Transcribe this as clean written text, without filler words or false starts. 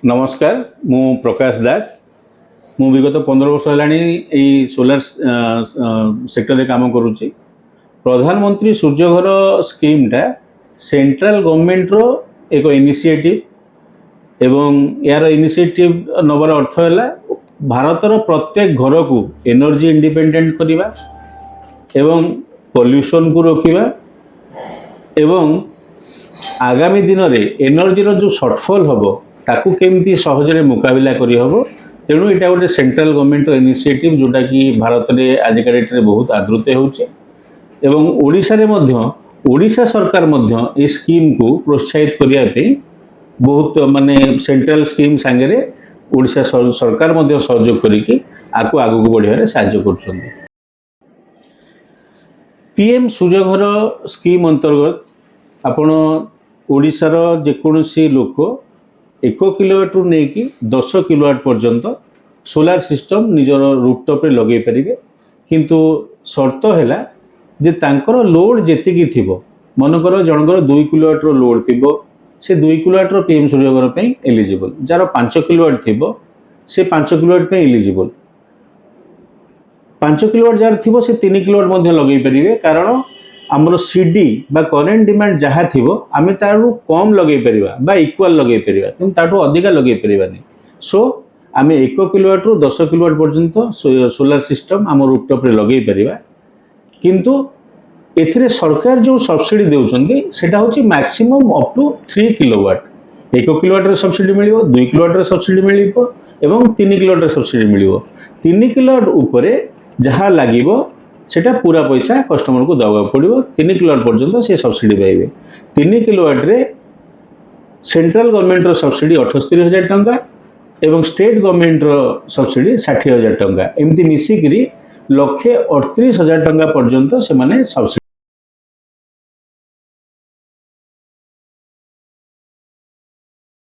नमस्कार मु प्रकाश दास मु विगत 15 वर्ष है सोलार सेक्टर काम करुच्ची। प्रधानमंत्री सूर्यघर स्कीम टा सेंट्रल गवर्नमेंट रो एक इनिशिएटिव एवं यार इनिशिएटिव नवर अर्थ है भारतर प्रत्येक घर को एनर्जी इंडिपेंडेंट करवा एवं पॉल्यूशन को रोकवा एवं आगामी दिन में एनर्जी रो जो शॉर्टफॉल हम ताकू केमती सहजरे मुकाबिला करी हबो। तेणु यहाँ गोटे सेंट्रल गवर्नमेंट इनिशिएटिव जोटा कि भारत में आजिका डेट में बहुत आदृत होउछे ओडिशा सरकार ये स्कीम को प्रोत्साहित करने बहुत माने सेंट्रल स्कीम सांगे ओडिशा सरकार सहयोग करिकी आगू बढ़िया साहाय्य कर। पीएम सूर्यघर स्कीम अंतर्गत आपण ओडिशार जेकोसी लोक 1 किलोवाट रु नहीं 10 किलोवाट पर्यंत सोलार सिस्टम निजर रूपटॉप रे लगे पारे। किंतु शर्त है जे तांकर लोड जेतिकी थिबो मनकर जनकर 2 किलोवाट रो लोड थिबो से 2 किलोवाट रो पीएम सूर्यघर पे एलिजिबल, जार 5 किलोवाट थिबो से 5 किलोवाट पे एलिजिबल, 5 किलोवाट जार थिबो से 3 किलोवाट मध्ये लगे पारिबे। कारण आमर सीडी बा करेंट डिमांड जहाँ थी आम तारू कम लगे पारिबा बा इक्वाल लगे पारिबा किंतु ताठू अधिका लगे पारिबानी। सो आम 1 किलोवाट रु 10 किलोवाट पर्यंत सोलार सिस्टम आम रूपटॉप रे लगे पारिबा। किंतु एथिरे सरकार जो सब्सिडी देउचंदी सेटा होची maximum up to 3 kilowatt. 1 kilowatt रे सब्सिडी मिलिबो, 2 किलोवाट रे सब्सिडी मिलिबो एवं 3 किलोवाट रे सब्सिडी मिलिबो। 3 किलोवाट ऊपरे जहाँ लागिबो सेटा पूरा पैसा कस्टमर को दवा पड़ो। 3 किलोवाट पर्यंत से सब्सिडी पाइबे। 3 किलोवाट रे सेंट्रल गवर्नमेंट रो सब्सिडी 78,000 टंका एवं स्टेट गवर्नमेंट रो सब्सिडी 60,000 टंका एमती मिसिकरी 1,38,000 टंका पर्यंत से माने सब्सिडी